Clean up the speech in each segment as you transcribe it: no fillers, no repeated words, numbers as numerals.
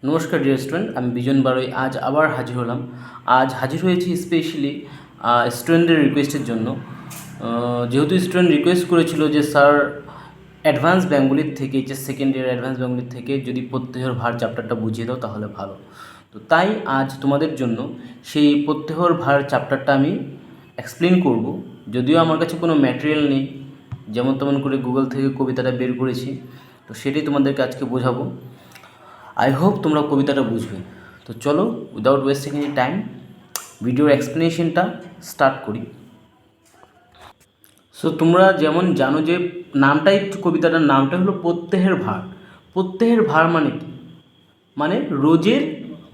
নমস্কার dear student, আমি বিজন বারোই আজ আবার হাজির হলাম। আজ হাজির হয়েছি স্পেশালি স্টুডেন্টদের রিকোয়েস্টের জন্য। যেহেতু স্টুডেন্ট রিকোয়েস্ট করেছিল যে স্যার অ্যাডভান্স বেঙ্গলির থেকে যে সেকেন্ড ইয়ার অ্যাডভান্স বেঙ্গলির থেকে যদি প্রত্যেহর ভার চ্যাপ্টারটা বুঝিয়ে দাও তাহলে ভালো। তো তাই আজ তোমাদের জন্য সেই প্রত্যেহর ভার চ্যাপ্টারটা আমি এক্সপ্লেন করব। যদিও আমার কাছে কোনো ম্যাটেরিয়াল নেই, যেমন তেমন করে গুগল থেকে কবিতাটা বের করেছি, তো সেটাই তোমাদেরকে আজকে বোঝাবো। আই হোপ তোমরা কবিতাটা বুঝবে। তো চলো, উইদাউট ওয়েস্টিং এনি টাইম ভিডিওর এক্সপ্লেনেশনটা স্টার্ট করি। সো তোমরা যেমন জানো যে নামটাই, কবিতাটার নামটা হলো প্রত্যেহের ভার। প্রত্যেহের ভার মানে কি? মানে রোজের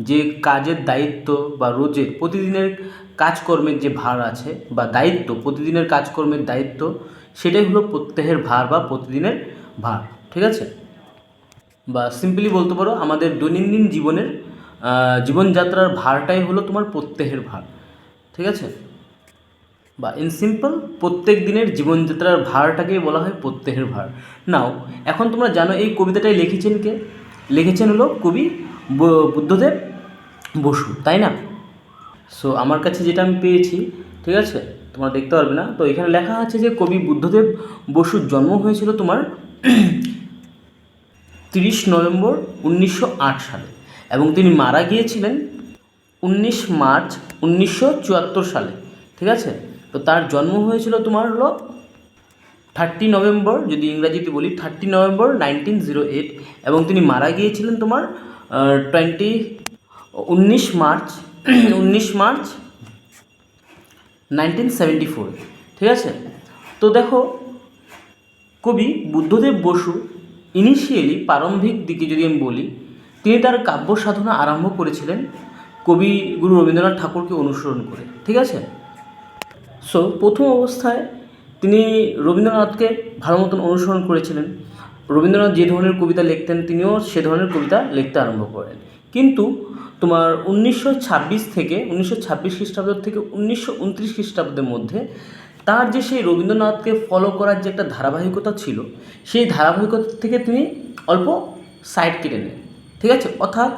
যে কাজের দায়িত্ব বা রোজের প্রতিদিনের কাজকর্মের যে ভার আছে বা দায়িত্ব, প্রতিদিনের কাজকর্মের দায়িত্ব, সেটাই হলো প্রত্যেহের ভার বা প্রতিদিনের ভার। ঠিক আছে? বা সিম্পলি বলতে পারো আমাদের দৈনন্দিন জীবনের জীবনযাত্রার ভারটাই হলো তোমার প্রত্যেহের ভার। ঠিক আছে? বা ইন সিম্পল প্রত্যেক দিনের জীবনযাত্রার ভারটাকেই বলা হয় প্রত্যেহের ভার। নাও এখন তোমরা জানো এই কবিতাটাই লিখেছেন কে? লিখেছেন হলো কবি বুদ্ধদেব বসু, তাই না? সো আমার কাছে যেটা আমি পেয়েছি, ঠিক আছে, তোমরা দেখতে পারবে না, তো এখানে লেখা আছে যে কবি বুদ্ধদেব বসুর জন্ম হয়েছিল তোমার 30 নভেম্বর 1908 সালে এবং তিনি মারা গিয়েছিলেন 19 মার্চ 1974 সালে। ঠিক আছে? তো তার জন্ম হয়েছিল তোমার হলো 30 নভেম্বর, যদি ইংরাজিতে বলি 30 নভেম্বর 1908, এবং তিনি মারা গিয়েছিলেন তোমার 19 মার্চ 19 মার্চ 1974। ঠিক আছে? তো দেখো, কবি বুদ্ধদেব বসু ইনিশিয়ালি প্রারম্ভিক দিকে যদি আমি বলি, তিনি তার কাব্য সাধনা আরম্ভ করেছিলেন কবিগুরু রবীন্দ্রনাথ ঠাকুরকে অনুসরণ করে। ঠিক আছে? সো প্রথম অবস্থায় তিনি রবীন্দ্রনাথকে ভালো মতন অনুসরণ করেছিলেন। রবীন্দ্রনাথ যে ধরনের কবিতা লিখতেন তিনিও সে ধরনের কবিতা লিখতে আরম্ভ করেন। কিন্তু তোমার 1926 খ্রিস্টাব্দ থেকে 1929 খ্রিস্টাব্দের মধ্যে তার যে সেই রবীন্দ্রনাথকে ফলো করার যে একটা ধারাবাহিকতা ছিল, সেই ধারাবাহিকতা থেকে তিনি অল্প সাইড কেটে নেন। ঠিক আছে? অর্থাৎ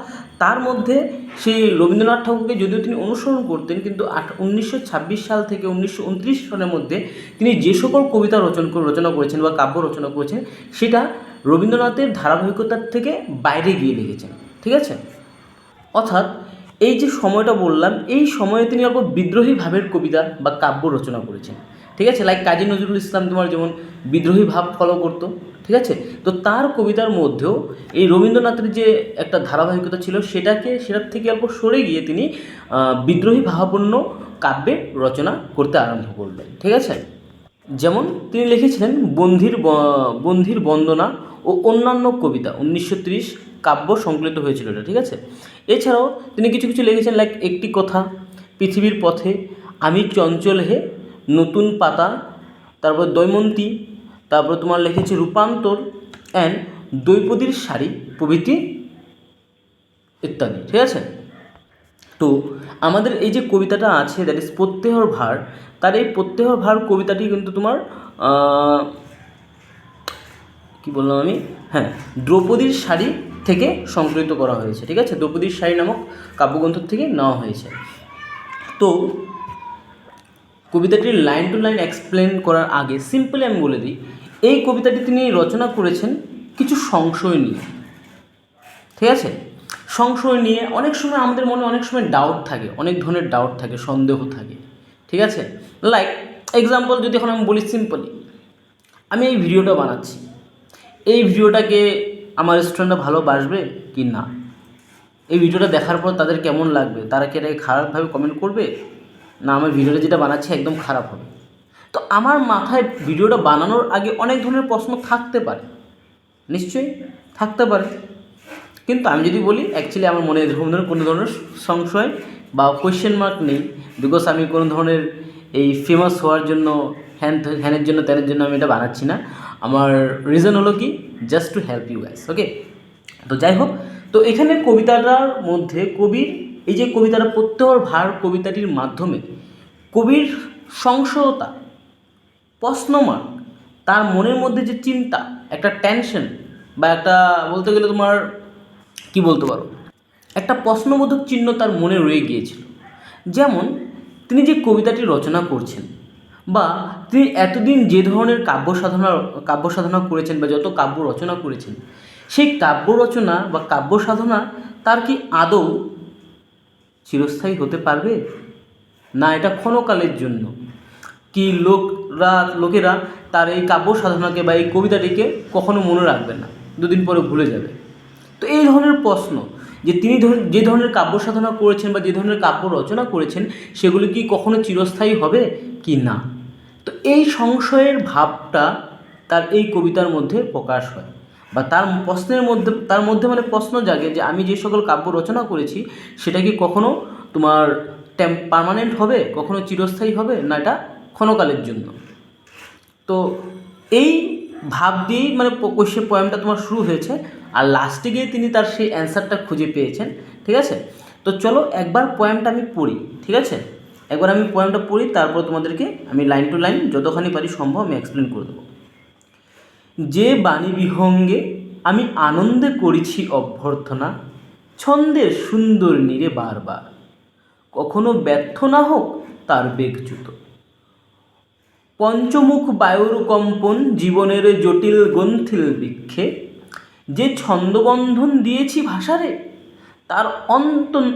তার মধ্যে সেই রবীন্দ্রনাথ ঠাকুরকে যদিও তিনি অনুসরণ করতেন, কিন্তু 1926 সাল থেকে 1929 সালের মধ্যে তিনি যে সকল কবিতা রচনা করেছেন বা কাব্য রচনা করেছেন, সেটা রবীন্দ্রনাথের ধারাবাহিকতার থেকে বাইরে গিয়ে লিখেছেন। ঠিক আছে? অর্থাৎ এই যে সময়টা বললাম, এই সময়ে তিনি অল্প বিদ্রোহী ভাবের কবিতা বা কাব্য রচনা করেছেন। ঠিক আছে? লাইক কাজী নজরুল ইসলাম তোমার যেমন বিদ্রোহী ভাব ফলো করতো। ঠিক আছে? তো তার কবিতার মধ্যেও এই রবীন্দ্রনাথের যে একটা ধারাবাহিকতা ছিল, সেটার থেকে অল্প সরে গিয়ে তিনি বিদ্রোহী ভাবাপন্ন কাব্যের রচনা করতে আরম্ভ করলেন। ঠিক আছে? যেমন তিনি লিখেছিলেন বন্ধির বন্দনা ও অন্যান্য কবিতা, 1930 কাব্য সংকলিত হয়েছিল এটা। ঠিক আছে? এছাড়াও তিনি কিছু কিছু লিখেছেন, লাইক একটি কথা, পৃথিবীর পথে, আমি চঞ্চল হে, নতুন পাতা, তারপর দৈমন্তী, তারপর তোমার লিখেছে রূপান্তর অ্যান্ড দ্রৌপদীর শাড়ি প্রভৃতি ইত্যাদি। ঠিক আছে? তো আমাদের এই যে কবিতাটা আছে, দ্যাট ইজ প্রত্যেহর ভার, তার এই প্রত্যেহর ভার কবিতাটি কিন্তু তোমার কি বললাম আমি, হ্যাঁ, দ্রৌপদীর শাড়ি থেকে সংকলিত করা হয়েছে। ঠিক আছে? দ্রৌপদীর শাড়ি নামক কাব্যগ্রন্থ থেকে নেওয়া হয়েছে। তো কবিতাটির লাইন টু লাইন এক্সপ্লেন করার আগে সিম্পলি আমি বলে দিই, এই কবিতাটি তিনি রচনা করেছেন কিছু সংশয় নিয়ে। ঠিক আছে? সংশয় নিয়ে অনেক সময় আমাদের মনে অনেক সময় ডাউট থাকে, অনেক ধরনের ডাউট থাকে, সন্দেহ থাকে। ঠিক আছে? লাইক এক্সাম্পল যদি এখন আমি বলি সিম্পলি, আমি এই ভিডিওটা বানাচ্ছি, এই ভিডিওটাকে আমার স্টুডেন্টরা ভালোবাসবে কি না? এই ভিডিওটা দেখার পর তাদের কেমন লাগবে? তারা কি এটাকে খারাপভাবে কমেন্ট করবে, না আমার ভিডিওটা যেটা বানাচ্ছি একদম খারাপ হবে? তো আমার মাথায় ভিডিওটা বানানোর আগে অনেক ধরনের প্রশ্ন থাকতে পারে, নিশ্চয়ই থাকতে পারে। কিন্তু আমি যদি বলি অ্যাকচুয়ালি আমার মনে এরকম ধরনের কোনো ধরনের সংশয় বা কোয়েশ্চেন মার্ক নেই, বিকজ আমি কোনো ধরনের এই ফেমাস হওয়ার জন্য হ্যানের জন্য ত্যানের জন্য আমি এটা বানাচ্ছি না। আমার রিজন হলো কি, just to help you guys. Okay? তো যাই হোক, তো এখানে কবিতাটার মধ্যে কবির এই যে কবিতাটা প্রত্যহর ভার কবিতাটির মাধ্যমে কবির সংশয়তা, প্রশ্নমার্ক, তার মনের মধ্যে যে চিন্তা, একটা টেনশন বা একটা বলতে গেলে তোমার কি বলতে পারো, একটা প্রশ্নবোধক চিহ্ন তার মনে রয়ে গিয়েছিল। যেমন তিনি যে কবিতাটি রচনা করছেন বা তিনি এতদিন যে ধরনের কাব্য সাধনা করেছেন বা যত কাব্য রচনা করেছেন, সেই কাব্য রচনা বা কাব্য সাধনা তার কি আদৌ চিরস্থায়ী হতে পারবে, না এটা ক্ষণকালের জন্য? কি লোকেরা তার এই কাব্য সাধনাকে বা এই কবিতাটিকে কখনো মনে রাখবে না, দুদিন পরে ভুলে যাবে? তো এই ধরনের প্রশ্ন, যে তিনি যে ধরনের কাব্য সাধনা করেছেন বা যে ধরনের কাব্য রচনা করেছেন, সেগুলি কি কখনো চিরস্থায়ী হবে কি না? তো এই সংশয়ের ভাবটা তার এই কবিতার মধ্যে প্রকাশ হয়, বা তার মধ্যে মানে প্রশ্ন জাগে যে আমি যে সকল কাব্য রচনা করেছি সেটা কি কখনো তোমার পার্মানেন্ট হবে, কখনো চিরস্থায়ী হবে, না এটা ক্ষণকালের জন্য? তো এই ভাব দিয়েই মানে সে পোয়েমটা তোমার শুরু হয়েছে, আর লাস্টে গিয়ে তিনি তার সেই অ্যান্সারটা খুঁজে পেয়েছেন। ঠিক আছে, তো চলো একবার পোয়েমটা আমি পড়ি। ঠিক আছে, একবার আমি পোয়েমটা পড়ি, তারপর তোমাদেরকে আমি লাইন টু লাইন যতখানি পারি সম্ভব আমি এক্সপ্লেন করে দেবো। যে বাণী বিহঙ্গে আমি আনন্দে করেছি অভ্যর্থনা, ছন্দের সুন্দর নীরে বারবার, কখনো ব্যর্থ না হোক তার বেগচ্যুত। পঞ্চমুখ বায়ুর কম্পন জীবনের জটিল গ্রন্থিল বৃক্ষে, যে ছন্দবন্ধন দিয়েছি ভাষারে, তার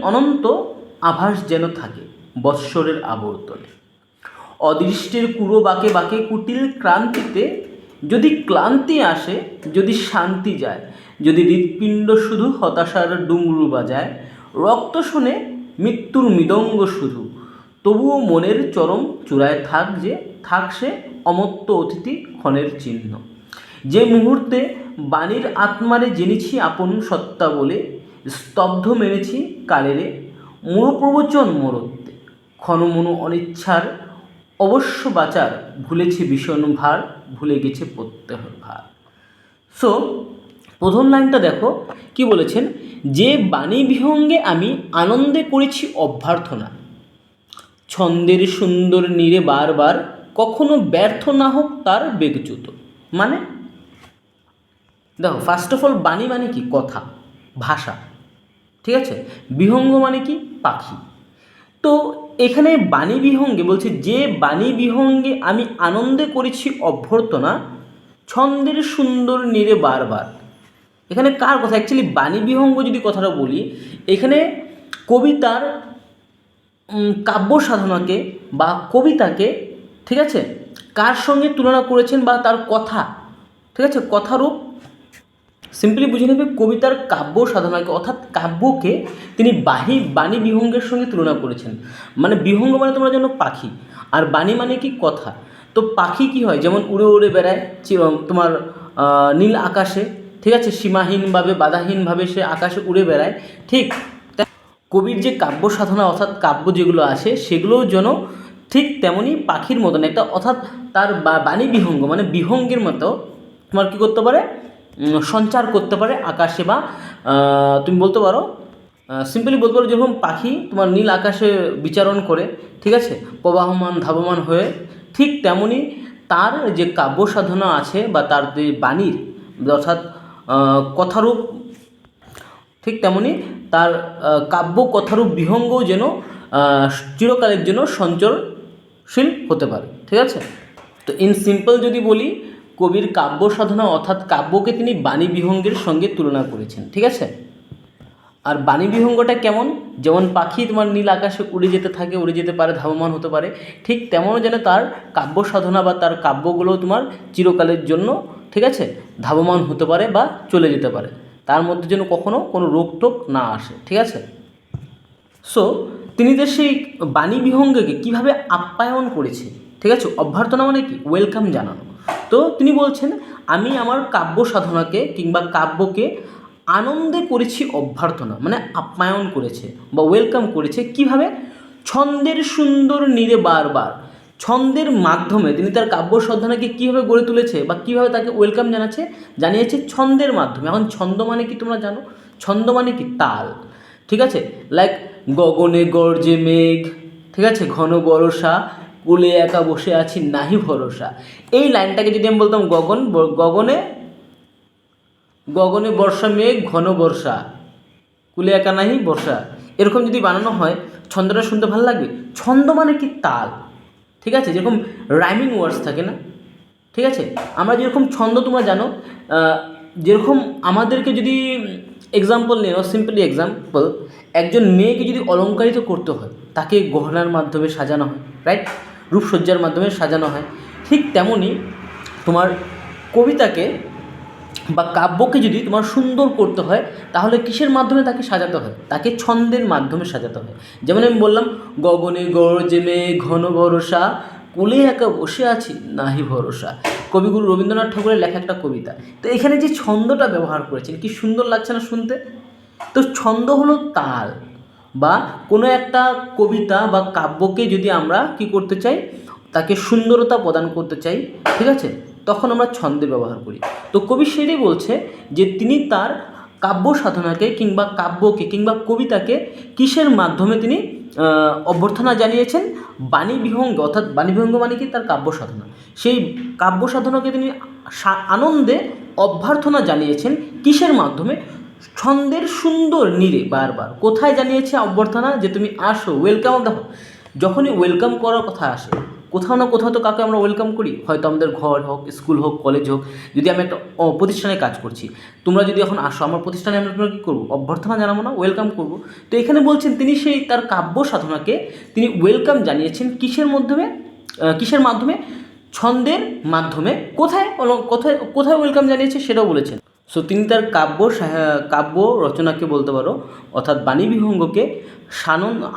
অনন্ত আভাস যেন থাকে বৎসরের আবর্তনে। অদৃষ্টের কুড়ো বাঁকে বাঁকে কুটিল ক্রান্তিতে, যদি ক্লান্তি আসে, যদি শান্তি যায়, যদি হৃৎপিণ্ড শুধু হতাশার ডুংরু বাজায়, রক্ত শুনে মৃত্যুর মৃদঙ্গ শুধু, তবুও মনের চরম চূড়ায় থাক সে অমর্ত্য অতিথি ক্ষণের চিহ্ন। যে মুহূর্তে বাণীর আত্মারে জেনেছি আপন সত্তা বলে, স্তব্ধ মেনেছি কালেরে মূঢ়প্রবচন মরত্বে, ক্ষণমনু অনিচ্ছার অবশ্য বাচার, ভুলেছি ভীষণ ভার, ভুলে গেছে প্রত্যহ ভার। সো প্রথম লাইনটা দেখো কি বলেছেন, যে বাণী বিহঙ্গে আমি আনন্দে করেছি অভ্যর্থনা, ছন্দের সুন্দর নীরে বারবার, কখনো ব্যর্থ না হোক তার বেগচ্যুত। মানে দেখো, ফার্স্ট অফ অল বাণী মানে কি? কথা, ভাষা। ঠিক আছে, বিহঙ্গ মানে কি? পাখি। তো এখানে বাণী বিহঙ্গে বলছে, যে বাণী বিহঙ্গে আমি আনন্দে করেছি অভ্যর্থনা, ছন্দের সুন্দর নীরে বারবার। এখানে কার কথা? অ্যাকচুয়ালি বাণী বিহঙ্গ যদি কথাটা বলি, এখানে কবিতার কাব্য সাধনাকে বা কবিতাকে, ঠিক আছে, কার সঙ্গে তুলনা করেছেন, বা তার কথা, ঠিক আছে, কথারূপ সিম্পলি বুঝে নেবে, কবিতার কাব্য সাধনাকে অর্থাৎ কাব্যকে তিনি বাণী বিহঙ্গের সঙ্গে তুলনা করেছেন। মানে বিহঙ্গ মানে তোমরা জানো পাখি, আর বাণী মানে কি? কথা। তো পাখি কি হয়, যেমন উড়ে উড়ে বেড়ায় তোমার নীল আকাশে, ঠিক আছে, সীমাহীনভাবে বাধাহীনভাবে সে আকাশে উড়ে বেড়ায়। ঠিক কবির যে কাব্য সাধনা অর্থাৎ কাব্য যেগুলো আছে সেগুলোও যেন ঠিক তেমনই পাখির মতন একটা, অর্থাৎ তার বাণী বিহঙ্গ মানে বিহঙ্গের মতো তোমার কী করতে পারে? সঞ্চার করতে পারে আকাশে, বা তুমি বলতে পারো সিম্পলি বলতে পারো যেরকম পাখি তোমার নীল আকাশে বিচরণ করে, ঠিক আছে, প্রবাহমান ধাবমান হয়ে, ঠিক তেমনই তার যে কাব্য সাধনা আছে বা তার যে বাণীর অর্থাৎ কথারূপ, ঠিক তেমনই তার কাব্য কথারূপ বিহঙ্গও যেন চিরকালের জন্য সঞ্চরশীল হতে পারে। ঠিক আছে, তো ইন সিম্পল যদি বলি, কবির কাব্য সাধনা অর্থাৎ কাব্যকে তিনি বাণী বিহঙ্গের সঙ্গে তুলনা করেছেন। ঠিক আছে, আর বাণী বিহঙ্গটা কেমন? যেমন পাখি তোমার নীল আকাশে উড়ে যেতে থাকে, উড়ে যেতে পারে, ধাবমান হতে পারে, ঠিক তেমনও যেন তার কাব্য সাধনা বা তার কাব্যগুলো তোমার চিরকালের জন্য, ঠিক আছে, ধাবমান হতে পারে বা চলে যেতে পারে, তার মধ্যে যেন কখনো কোনো রোগটোক না আসে। ঠিক আছে, সো তিনি যে সেই বাণী বিহঙ্গকে কীভাবে আপ্যায়ন করেছে, ঠিক আছে, অভ্যর্থনা মানে কি? ওয়েলকাম জানানো। তো তিনি বলছেন, আমি আমার কাব্য সাধনাকে কিংবা কাব্যকে আনন্দে করেছি অভ্যর্থনা, মানে আপ্যায়ন করেছে বা ওয়েলকাম করেছে। কিভাবে? ছন্দের সুন্দর নীরে বারবার, ছন্দের মাধ্যমে তিনি তার কাব্য সাধনাকে কীভাবে গড়ে তুলেছে বা কীভাবে তাকে ওয়েলকাম জানিয়েছে ছন্দের মাধ্যমে। এখন ছন্দ মানে কি তোমরা জানো? ছন্দ মানে কি? তাল। ঠিক আছে, লাইক গগনে গর্জে মেঘ, ঠিক আছে, ঘন বর্ষা, কোলে একা বসে আছি নাহি ভরসা। এই লাইনটাকে যদি আমি বলতাম গগনে গগনে বর্ষা মেঘ ঘন বর্ষা, কুলে একা নাহি বর্ষা, এরকম যদি বানানো হয় ছন্দটা শুনতে ভালো লাগবে। ছন্দ মানে কি তাল, ঠিক আছে, যেরকম রাইমিং ওয়ার্ডস থাকে না, ঠিক আছে, আমরা যেরকম ছন্দ তোমরা জানো, যেরকম আমাদেরকে যদি এক্সাম্পল নেই, সিম্পলি এক্সাম্পল, একজন মেয়েকে যদি অলঙ্কারিত করতে হয় তাকে গহনার মাধ্যমে সাজানো হয়, রাইট, রূপসজ্জার মাধ্যমে সাজানো হয়। ঠিক তেমনই তোমার কবিতাকে বা কাব্যকে যদি তোমার সুন্দর করতে হয় তাহলে কিসের মাধ্যমে তাকে সাজাতে হয়? তাকে ছন্দের মাধ্যমে সাজাতে হয়। যেমন আমি বললাম, গগনে গর্জে মেঘ ঘন বরষা, কোলে একা বসে আছি নাহি ভরসা, কবিগুরু রবীন্দ্রনাথ ঠাকুরের লেখা একটা কবিতা। তো এখানে যে ছন্দটা ব্যবহার করেছেন কি সুন্দর লাগছে না শুনতে? তো ছন্দ হলো তাল, বা কোনো একটা কবিতা বা কাব্যকে যদি আমরা কি করতে চাই, তাকে সুন্দরতা প্রদান করতে চাই, ঠিক আছে, তখন আমরা ছন্দের ব্যবহার করি। তো কবি সেটাই বলছে যে তিনি তার কাব্য সাধনাকে কিংবা কাব্যকে কিংবা কবিতাকে কিসের মাধ্যমে তিনি অভ্যর্থনা জানিয়েছেন? বাণীবিহঙ্গ, অর্থাৎ বাণীবিহঙ্গ মানে কি? তার কাব্য সাধনা। সেই কাব্য সাধনাকে তিনি আনন্দে অভ্যর্থনা জানিয়েছেন কিসের মাধ্যমে? ছন্দের সুন্দর নীড়ে বারবার। কোথায় জানিয়েছে অভ্যর্থনা? যে তুমি আসো, ওয়েলকাম। দেখো, যখনই ওয়েলকাম করার কথা আসে, কোথাও না কোথাও তো কাউকে আমরা ওয়েলকাম করি, হয়তো আমাদের ঘর হোক, স্কুল হোক, কলেজ হোক। যদি আমি একটা প্রতিষ্ঠানে কাজ করছি, তোমরা যদি এখন আসো আমার প্রতিষ্ঠানে, আমরা তোমরা কী করবো? অভ্যর্থনা জানাবো না, ওয়েলকাম করবো। তো এখানে বলছেন তিনি সেই তার কাব্য সাধনাকে তিনি ওয়েলকাম জানিয়েছেন কিসের মাধ্যমে? কিসের মাধ্যমে? ছন্দের মাধ্যমে। কোথায় কোথায় কোথায় ওয়েলকাম জানিয়েছে সেটাও বলেছেন। সো তিনি তার কাব্য রচনাকে বলতে পারো, অর্থাৎ বাণীবিহঙ্গকে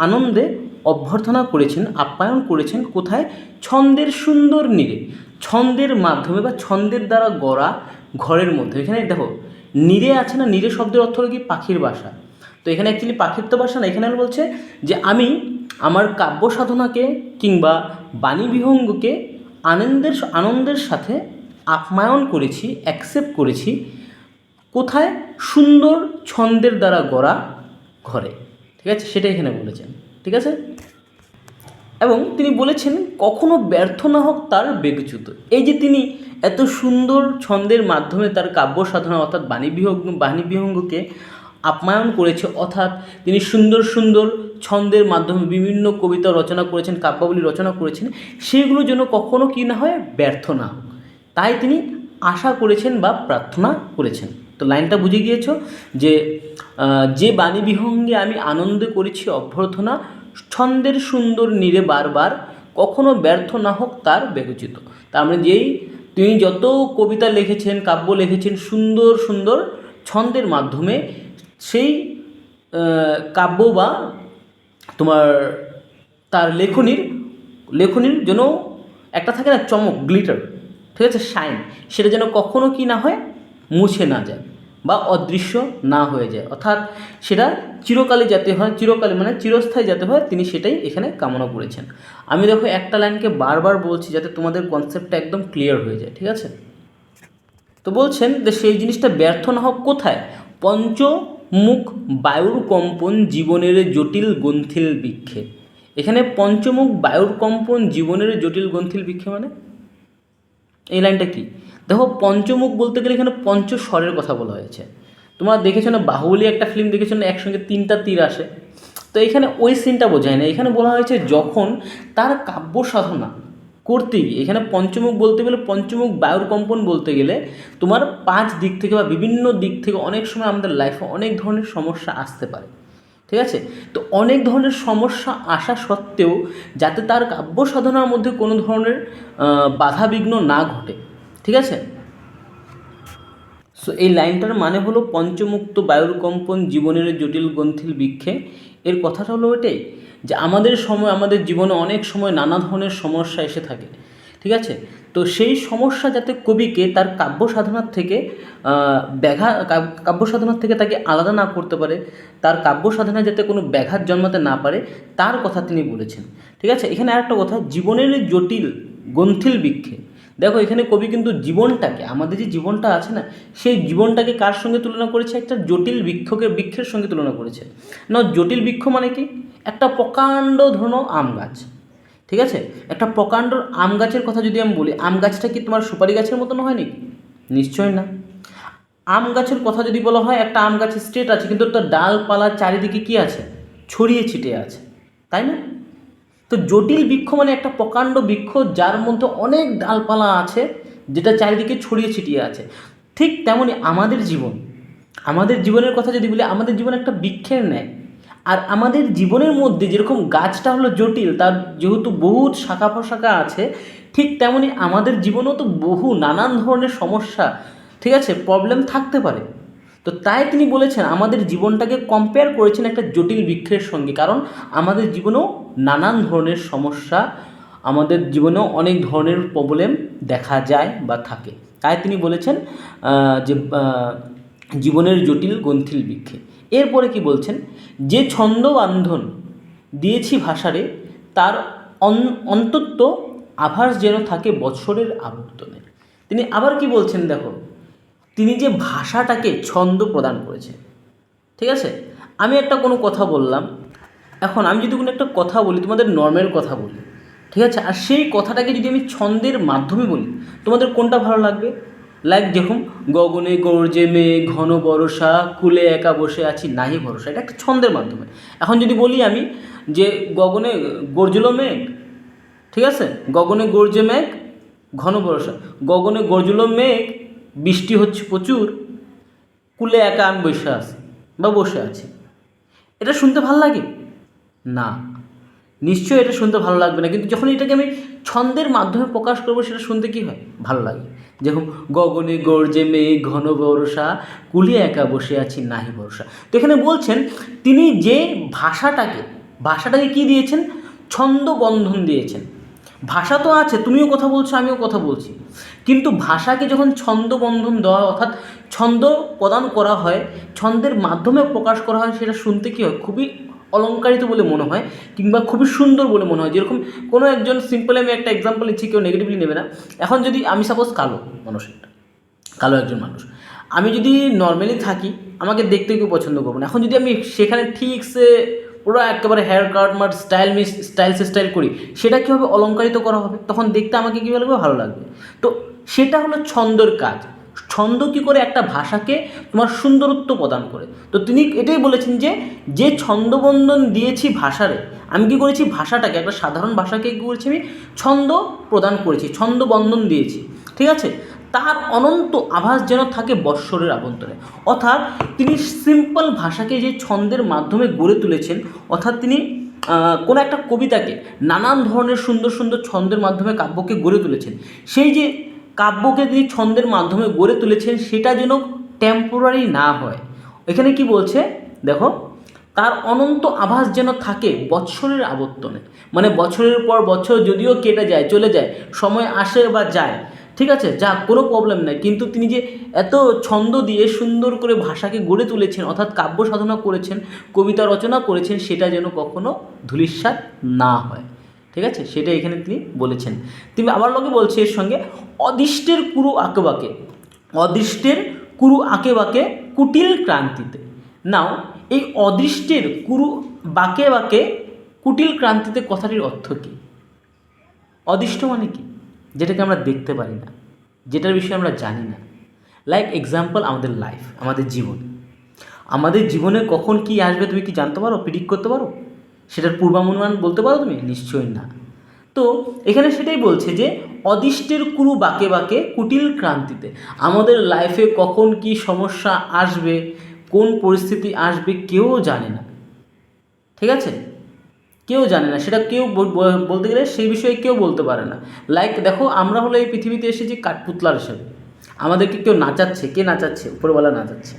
আনন্দে অভ্যর্থনা করেছেন, আপ্যায়ন করেছেন। কোথায়? ছন্দের সুন্দর নীড়ে, ছন্দের মাধ্যমে বা ছন্দের দ্বারা গড়া ঘরের মধ্যে। এখানে দেখো নীড়ে আছে না, নীড়ে শব্দের অর্থ হলো কি? পাখির বাসা। তো এখানে অ্যাকচুয়ালি পাখির তো বাসা না, এখানে বলছে যে আমি আমার কাব্য সাধনাকে কিংবা বাণীবিহঙ্গকে আনন্দের সাথে আপ্যায়ন করেছি, অ্যাকসেপ্ট করেছি। কোথায়? সুন্দর ছন্দের দ্বারা গড়া ঘরে, ঠিক আছে, সেটা এখানে বলেছেন, ঠিক আছে। এবং তিনি বলেছেন কখনো ব্যর্থ না হোক তার বেগচ্যুত। এই যে তিনি এত সুন্দর ছন্দের মাধ্যমে তার কাব্য সাধনা অর্থাৎ বাণীবিহঙ্গকে আপ্যায়ন করেছে, অর্থাৎ তিনি সুন্দর সুন্দর ছন্দের মাধ্যমে বিভিন্ন কবিতা রচনা করেছেন, কাব্যাবলী রচনা করেছেন, সেগুলো যেন কখনো কি না হয়? ব্যর্থ না হোক, তাই তিনি আশা করেছেন বা প্রার্থনা করেছেন। তো লাইনটা বুঝে গিয়েছো যে বাণীবিহঙ্গে আমি আনন্দে করেছি অভ্যর্থনা, ছন্দের সুন্দর নীড়ে বারবার, কখনো ব্যর্থ না হোক তার বেগচ্যুত। তার মানে তিনি যত কবিতা লিখেছেন, কাব্য লিখেছেন সুন্দর সুন্দর ছন্দের মাধ্যমে, সেই কাব্য বা তোমার তার লেখনির যেন একটা থাকে না চমক, গ্লিটার, ঠিক আছে, শাইন, সেটা যেন কখনো কি না হয়? মুছে না যায় বা অদৃশ্য না হয়ে যায়, অর্থাৎ সেটা চিরকালে যাতে হয়, চিরকালে মানে চিরস্থায়ী যাতে হয়, তিনি সেটাই এখানে কামনা করেছেন। আমি দেখো একটা লাইনকে বারবার বলছি যাতে তোমাদের কনসেপ্টটা একদম ক্লিয়ার হয়ে যায়, ঠিক আছে। তো বলছেন যে সেই জিনিসটা ব্যর্থ না হোক কোথায়? পঞ্চমুখ বায়ুর কম্পন জীবনের জটিল গ্রন্থিল বৃক্ষে। এখানে পঞ্চমুখ বায়ুর কম্পন জীবনের জটিল গ্রন্থিল বৃক্ষে মানে এই লাইনটা কি? দেখো, পঞ্চমুখ বলতে গেলে এখানে পঞ্চস্বরের কথা বলা হয়েছে। তোমরা দেখেছো না বাহুবলী একটা ফিল্ম দেখেছো না, একসঙ্গে 3টা তীর আসে? তো এখানে ওই সিনটা বোঝায় না, এখানে বলা হয়েছে যখন তার কাব্য সাধনা করতে গিয়ে, এখানে পঞ্চমুখ বলতে গেলে পঞ্চমুখ বায়ুর কম্পন বলতে গেলে তোমার 5 দিক থেকে বা বিভিন্ন দিক থেকে অনেক সময় আমাদের লাইফে অনেক ধরনের সমস্যা আসতে পারে, ঠিক আছে। তো অনেক ধরনের সমস্যা আসা সত্ত্বেও যাতে তার কাব্য সাধনার মধ্যে কোনো ধরনের বাধাবিঘ্ন না ঘটে, ঠিক আছে। সো এই লাইনটার মানে হলো পঞ্চমুক্ত বায়ুর কম্পন জীবনের জটিল গ্রন্থিল বৃক্ষে। এর কথাটা হলো এটাই যে আমাদের জীবনে অনেক সময় নানা ধরনের সমস্যা এসে থাকে, ঠিক আছে। তো সেই সমস্যা যাতে কবিকে তার কাব্য সাধনার থেকে তাকে আলাদা না করতে পারে, তার কাব্য সাধনা যাতে কোনো ব্যাঘাত জন্মাতে না পারে, তার কথা তিনি বলেছেন, ঠিক আছে। এখানে আরেকটা কথা, জীবনের জটিল গ্রন্থিল বৃক্ষে। দেখো এখানে কবি কিন্তু জীবনটাকে, আমাদের যে জীবনটা আছে না, সেই জীবনটাকে কার সঙ্গে তুলনা করেছে? একটা জটিল বৃক্ষের সঙ্গে তুলনা করেছে। না, জটিল বৃক্ষ মানে কি? একটা প্রকাণ্ড ধরো আম গাছ, ঠিক আছে। একটা প্রকাণ্ড আম গাছের কথা যদি আমি বলি, আম গাছটা কি তোমার সুপারি গাছের মতন হয় নাকি? নিশ্চয় না। আম গাছের কথা যদি বলা হয়, একটা আম গাছের স্টেট আছে, কিন্তু তার ডালপালার চারিদিকে কি আছে, ছড়িয়ে ছিটিয়ে আছে, তাই না? তো জটিল বৃক্ষ মানে একটা প্রকাণ্ড বৃক্ষ যার মধ্যে অনেক ডালপালা আছে, যেটা চারিদিকে ছড়িয়ে ছিটিয়ে আছে। ঠিক তেমনই আমাদের জীবন, আমাদের জীবনের কথা যদি বলি, আমাদের জীবন একটা বৃক্ষের ন্যায়। আর আমাদের জীবনের মধ্যে যেরকম গাছটা হলো জটিল, তার যেহেতু বহু শাখা প্রশাখা আছে, ঠিক তেমনই আমাদের জীবনেও তো বহু নানান ধরনের সমস্যা, ঠিক আছে, প্রবলেম থাকতে পারে। তো তাই তিনি বলেছেন, আমাদের জীবনটাকে কম্পেয়ার করেছেন একটা জটিল বৃক্ষের সঙ্গে, কারণ আমাদের জীবনেও নানান ধরনের সমস্যা, আমাদের জীবনেও অনেক ধরনের প্রবলেম দেখা যায় বা থাকে। তাই তিনি বলেছেন যে জীবনের জটিল গ্রন্থিল বৃক্ষে। এরপরে কি বলছেন, যে ছন্দ বান্ধন দিয়েছি ভাষারে, তার অন্তত আভাস যেন থাকে বৎসরের আবর্তনে। তিনি আবার কি বলছেন দেখো, তিনি যে ভাষাটাকে ছন্দ প্রদান করেছে, ঠিক আছে? আমি একটা কোনো কথা বললাম, এখন আমি যদি কোনো একটা কথা বলি, তোমাদের নর্মাল কথা বলি, ঠিক আছে, আর সেই কথাটাকে যদি আমি ছন্দের মাধ্যমে বলি, তোমাদের কোনটা ভালো লাগবে? লাইক দেখুন, গগনে গর্জে মেঘ ঘন বরষা, কুলে একা বসে আছি নাহি ভরসা, এটা একটা ছন্দের মাধ্যমে। এখন যদি বলি আমি যে গগনে গর্জলো মেঘ, ঠিক আছে, গগনে গর্জে মেঘ ঘন বরষা, গগনে গর্জলো মেঘ, বৃষ্টি হচ্ছে প্রচুর, কুলে একা আমি বসে আছি বা বসে আছি, এটা শুনতে ভালো লাগে না? নিশ্চয়ই এটা শুনতে ভালো লাগবে না। কিন্তু যখন এটাকে আমি ছন্দের মাধ্যমে প্রকাশ করবো, সেটা শুনতে কী হয়, ভালো লাগে। যেরকম গগনে গর্জে মেঘ ঘন বর্ষা, কুলিয়ে একা বসে আছি নাহি ভরসা। তো এখানে বলছেন, তিনি যে ভাষাটাকে কী দিয়েছেন, ছন্দ বন্ধন দিয়েছেন। ভাষা তো আছে, তুমিও কথা বলছো, আমিও কথা বলছি, কিন্তু ভাষাকে যখন ছন্দ বন্ধন দেওয়া হয়, অর্থাৎ ছন্দ প্রদান করা হয়, ছন্দের মাধ্যমে প্রকাশ করা হয়, সেটা শুনতে কী হয়, খুবই অলংকারিত বলে মনে হয়, কিংবা খুবই সুন্দর বলে মনে হয়। যেরকম কোনো একজন, সিম্পলি আমি একটা এক্সাম্পল দিচ্ছি, কেউ নেগেটিভলি নেবে না। এখন যদি আমি সাপোজ কালো একজন মানুষ, আমি যদি নর্মালি থাকি, আমাকে দেখতে কেউ পছন্দ করবো না। এখন যদি আমি সেখানে ঠিকসে পুরো একেবারে হেয়ার কাট মার স্টাইল করি, সেটা কীভাবে অলংকারিত করা হবে, তখন দেখতে আমাকে কী লাগবে, ভালো লাগবে। তো সেটা হলো ছন্দর কাজ। ছন্দ কী করে একটা ভাষাকে তোমার সুন্দরত্ব প্রদান করে। তো তিনি এটাই বলেছেন যে ছন্দবন্ধন দিয়েছি ভাষারে, আমি কী করেছি, ভাষাটাকে, একটা সাধারণ ভাষাকে কী করেছি, আমি ছন্দ প্রদান করেছি, ছন্দবন্ধন দিয়েছি, ঠিক আছে, তার অনন্ত আভাস যেন থাকে বৎসরের আবন্তরে। অর্থাৎ তিনি সিম্পল ভাষাকে যে ছন্দের মাধ্যমে গড়ে তুলেছেন, অর্থাৎ তিনি কোনো একটা কবিতাকে নানান ধরনের সুন্দর সুন্দর ছন্দের মাধ্যমে কাব্যকে গড়ে তুলেছেন। সেই যে কাব্যকে তিনি ছন্দের মাধ্যমে গড়ে তুলেছেন, সেটা যেন টেম্পোরারি না হয়। এখানে কি বলছে দেখো, তার অনন্ত আভাস যেন থাকে বৎসরের আবর্তনে, মানে বছরের পর বছর যদিও কেটে যায়, চলে যায়, সময় আসে বা যায়, ঠিক আছে, যা কোনো প্রবলেম নেই, কিন্তু তিনি যে এত ছন্দ দিয়ে সুন্দর করে ভাষাকে গড়ে তুলেছেন, অর্থাৎ কাব্য সাধনা করেছেন, কবিতা রচনা করেছেন, সেটা যেন কখনো ধূলিসাৎ না হয়, ঠিক আছে, সেটা এখানে তিনি বলেছেন। তিনি আবার লোকে বলছে এর সঙ্গে, অদৃষ্টের কুরু আঁকে বাঁকে কুটিল ক্রান্তিতে। নাও এই অদৃষ্টের কুরু বাঁকে বাঁকে কুটিল ক্রান্তিতে কথাটির অর্থ কী? অদৃষ্ট মানে কি? যেটাকে আমরা দেখতে পারি না, যেটার বিষয়ে আমরা জানি না। লাইক এক্সাম্পল, আমাদের লাইফ, আমাদের জীবনে কখন কি আসবে তুমি কি জানতে পারো, প্রিডিক্ট করতে পারো? সেটার পূর্বানুমান বলতে পারো তুমি? নিশ্চয়ই না। তো এখানে সেটাই বলছে যে অদৃষ্টের কুরু বাঁকে বাঁকে কুটিল ক্রান্তিতে, আমাদের লাইফে কখন কি সমস্যা আসবে, কোন পরিস্থিতি আসবে, কেউ জানে না, ঠিক আছে, কেউ জানে না, সেটা কেউ বলতে গেলে সেই বিষয়ে কেউ বলতে পারে না। লাইক দেখো, আমরা হলো এই পৃথিবীতে এসেছি কাঠপুতলার হিসেবে, আমাদেরকে কেউ নাচাচ্ছে, কে নাচাচ্ছে? উপরওয়ালা নাচাচ্ছে।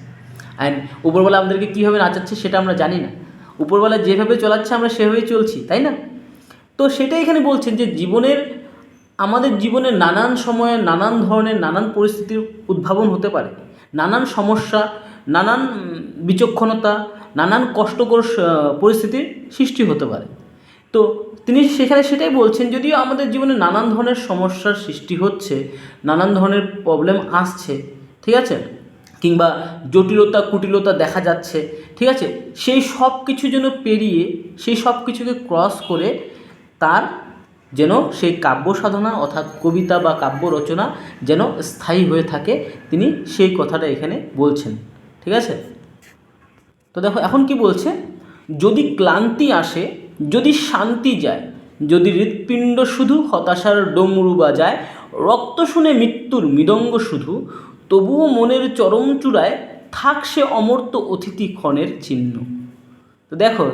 অ্যান্ড উপরওয়ালা আমাদেরকে কীভাবে নাচাচ্ছে সেটা আমরা জানি না, উপরওয়ালা যেভাবে চলাচ্ছে আমরা সেভাবেই চলছি, তাই না? তো সেটাই এখানে বলছেন যে আমাদের জীবনের নানান সময়ে নানান ধরনের নানান পরিস্থিতির উদ্ভাবন হতে পারে, নানান সমস্যা, নানান বিচক্ষণতা, নানান কষ্টকর পরিস্থিতির সৃষ্টি হতে পারে। তো তিনি সেখানে সেটাই বলছেন, যদিও আমাদের জীবনে নানান ধরনের সমস্যার সৃষ্টি হচ্ছে, নানান ধরনের প্রবলেম আসছে, ঠিক আছে, কিংবা জটিলতা কুটিলতা দেখা যাচ্ছে, ঠিক আছে, সেই সব কিছু যেন পেরিয়ে, সেই সব কিছুকে ক্রস করে তার যেন সেই কাব্য সাধনা অর্থাৎ কবিতা বা কাব্য রচনা যেন স্থায়ী হয়ে থাকে, তিনি সেই কথাটা এখানে বলছেন। ঠিক আছে, তো দেখো এখন কি বলছে, যদি ক্লান্তি আসে, যদি শান্তি যায়, যদি হৃৎপিণ্ড শুধু হতাশার ডমরু বাজায়, রক্ত শুনে মৃত্যুর মৃদঙ্গ শুধু, তবুও মনের চরম চূড়ায় থাক সে অমর্ত্য অতিথি ক্ষণের চিহ্ন। তো দেখো,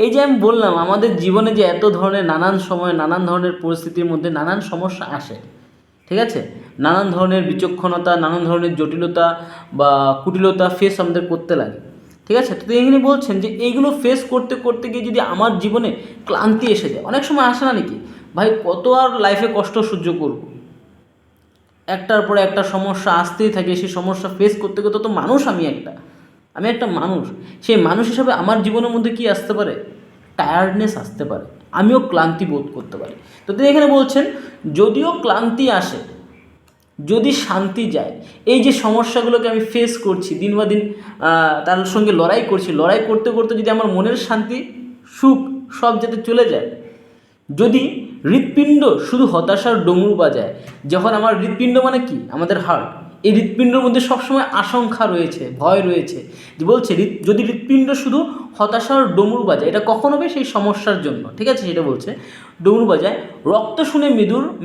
এই যে আমি বললাম আমাদের জীবনে যে এত ধরনের নানান সময় নানান ধরনের পরিস্থিতির মধ্যে নানান সমস্যা আসে, ঠিক আছে, নানান ধরনের বিচক্ষণতা, নানান ধরনের জটিলতা বা কুটিলতা ফেস আমাদের করতে লাগে। ঠিক আছে, তো এখানে বলছেন যে এইগুলো ফেস করতে করতে গিয়ে যদি আমার জীবনে ক্লান্তি এসে যায়, অনেক সময় আসে না নাকি ভাই, কত আর লাইফে কষ্ট সহ্য করব, একটার পরে একটা সমস্যা আসতেই থাকে, সেই সমস্যা ফেস করতে করতে তো মানুষ, আমি একটা মানুষ, সেই মানুষ হিসাবে আমার জীবনের মধ্যে কি আসতে পারে, টায়ার্ডনেস আসতে পারে, আমিও ক্লান্তি বোধ করতে পারি। তো তিনি এখানে বলছেন যদিও ক্লান্তি আসে, যদি শান্তি যায়, এই যে সমস্যাগুলোকে আমি ফেস করছি দিন বা দিন, তার সঙ্গে লড়াই করছি, লড়াই করতে করতে যদি আমার মনের শান্তি সুখ সব যাতে চলে যায়, যদি হৃৎপিণ্ড শুধু হতাশার ডমরু বাজায়, যখন আমার হৃৎপিণ্ড মানে কি, আমাদের হার্ট, এই হৃৎপিণ্ডের মধ্যে সবসময় আশঙ্কা রয়েছে, ভয় রয়েছে, যে বলছে যদি হৃৎপিণ্ড শুধু হতাশার ডমরু বাজায়, এটা কখন হবে, সেই সমস্যার জন্য, ঠিক আছে, সেটা বলছে ডমরু বাজায়, রক্ত শুনে